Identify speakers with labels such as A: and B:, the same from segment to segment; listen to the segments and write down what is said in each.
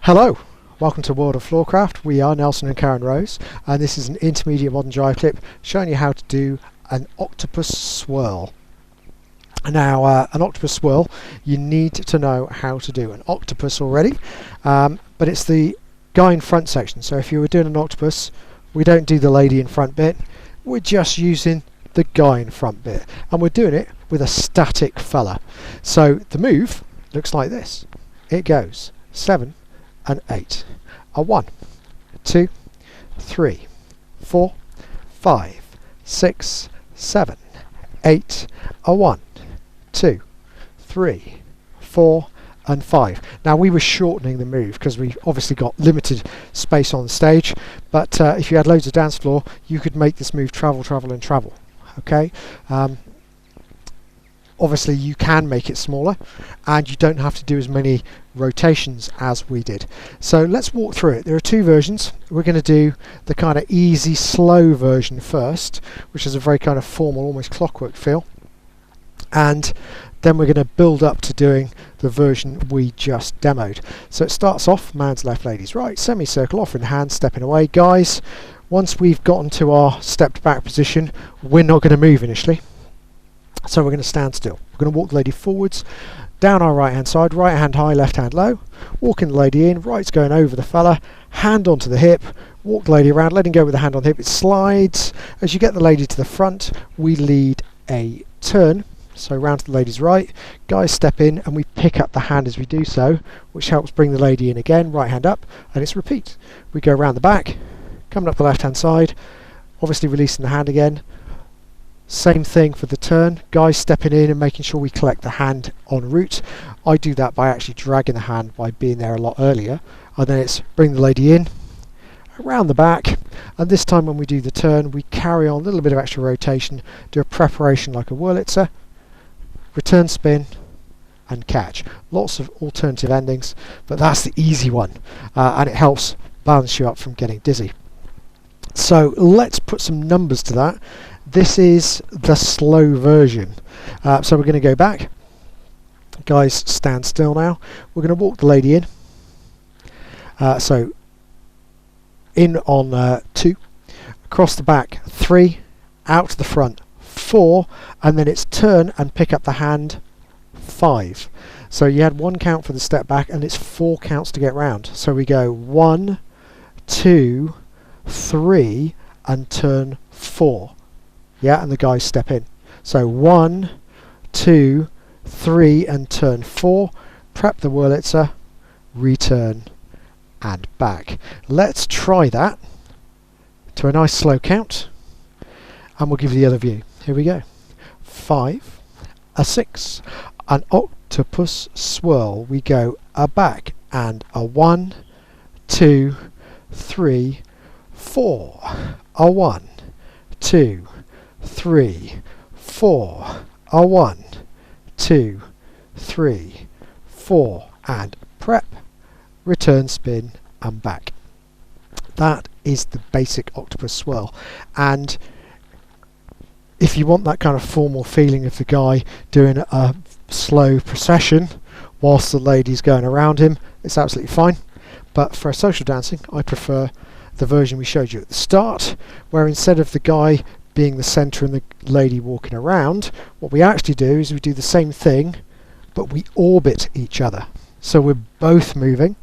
A: Hello, welcome to World of Floorcraft. We are Nelson and Karen Rose, and this is an intermediate modern Jive clip showing you how to do an octopus swirl. Now, an octopus swirl, you need to know how to do an octopus already, but it's the guy in front section. So if you were doing an octopus, we don't do the lady in front bit, we're just using the guy in front bit, and we're doing it with a static fella. So the move looks like this. It goes 7 and 8, a 1, 2, 3, 4, 5, 6, 7, 8, a 1, 2, 3, 4 and 5. Now we were shortening the move because we obviously got limited space on the stage, but if you had loads of dance floor you could make this move travel and travel. Okay, obviously you can make it smaller and you don't have to do as many rotations as we did. So let's walk through it. There are two versions. We're going to do the kind of easy slow version first, which is a very kind of formal, almost clockwork feel, and then we're going to build up to doing the version we just demoed. So it starts off man's left, lady's right, semicircle, offering the hand, stepping away. Guys, once we've gotten to our stepped back position, we're not going to move initially. So we're going to stand still. We're going to walk the lady forwards, down our right hand side, right hand high, left hand low, walking the lady in, right's going over the fella, hand onto the hip, walk the lady around, letting go with the hand on the hip, it slides. As you get the lady to the front, we lead a turn, so round to the lady's right, guys step in and we pick up the hand as we do so, which helps bring the lady in again, right hand up, and it's repeat. We go around the back, coming up the left hand side, obviously releasing the hand again. Same thing for the turn, guys stepping in and making sure we collect the hand en route. I do that by actually dragging the hand by being there a lot earlier, and then it's bring the lady in, around the back, and this time when we do the turn we carry on a little bit of extra rotation, do a preparation like a Wurlitzer, return spin and catch. Lots of alternative endings, but that's the easy one, and it helps balance you up from getting dizzy. So let's put some numbers to that. This is the slow version. So we're going to go back. Guys, stand still now. We're going to walk the lady in. So in on 2, across the back 3, out to the front 4, and then it's turn and pick up the hand 5. So you had 1 count for the step back and it's 4 counts to get round. So we go 1, 2, 3 and turn 4. Yeah, and the guys step in. So 1, 2, 3 and turn 4. Prep the Wurlitzer, return and back. Let's try that to a nice slow count and we'll give you the other view. Here we go. 5, a 6, an octopus swirl. We go a back and a 1, 2, 3, 4, a 1, 2, 3, 4, a 1, 2, 3, 4 and prep, return spin and back. That is the basic octopus swirl, and if you want that kind of formal feeling of the guy doing a slow procession whilst the lady's going around him, it's absolutely fine, but for social dancing I prefer the version we showed you at the start, where instead of the guy being the centre and the lady walking around, what we actually do is we do the same thing but we orbit each other, so we're both moving,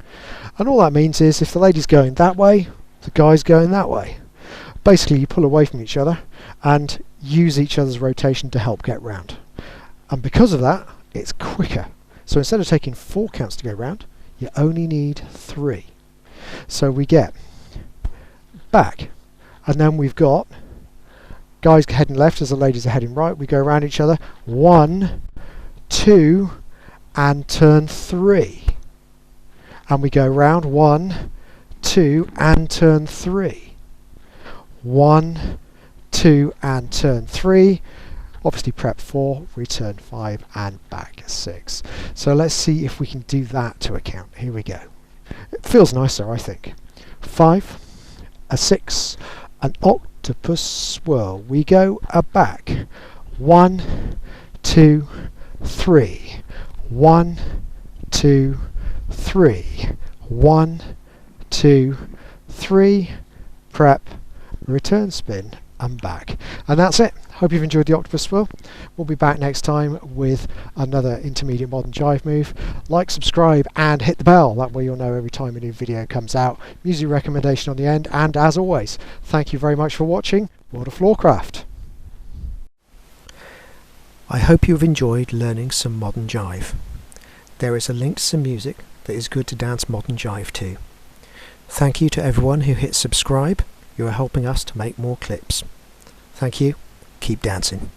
A: and all that means is if the lady's going that way, the guy's going that way. Basically you pull away from each other and use each other's rotation to help get round, and because of that it's quicker. So instead of taking 4 counts to go round, you only need 3. So we get back, and then we've got guys heading left as the ladies are heading right. We go around each other, 1, 2 and turn 3, and we go round 1, 2 and turn 3, 1, 2 and turn 3, obviously prep 4, return 5 and back 6. So let's see if we can do that to a count. Here we go. It feels nicer, I think. 5, a 6, an octopus swirl. We go a back, 1, 2, 3, 1, 2, 3, 1, 2, 3, prep, return spin, and back. And that's it. Hope you've enjoyed the Octopus Swirl. We'll be back next time with another intermediate modern jive move. Like, subscribe, and hit the bell. That way you'll know every time a new video comes out. Music recommendation on the end. And as always, thank you very much for watching World of Floorcraft. I hope you've enjoyed learning some modern jive. There is a link to some music that is good to dance modern jive to. Thank you to everyone who hit subscribe. You are helping us to make more clips. Thank you. Keep dancing.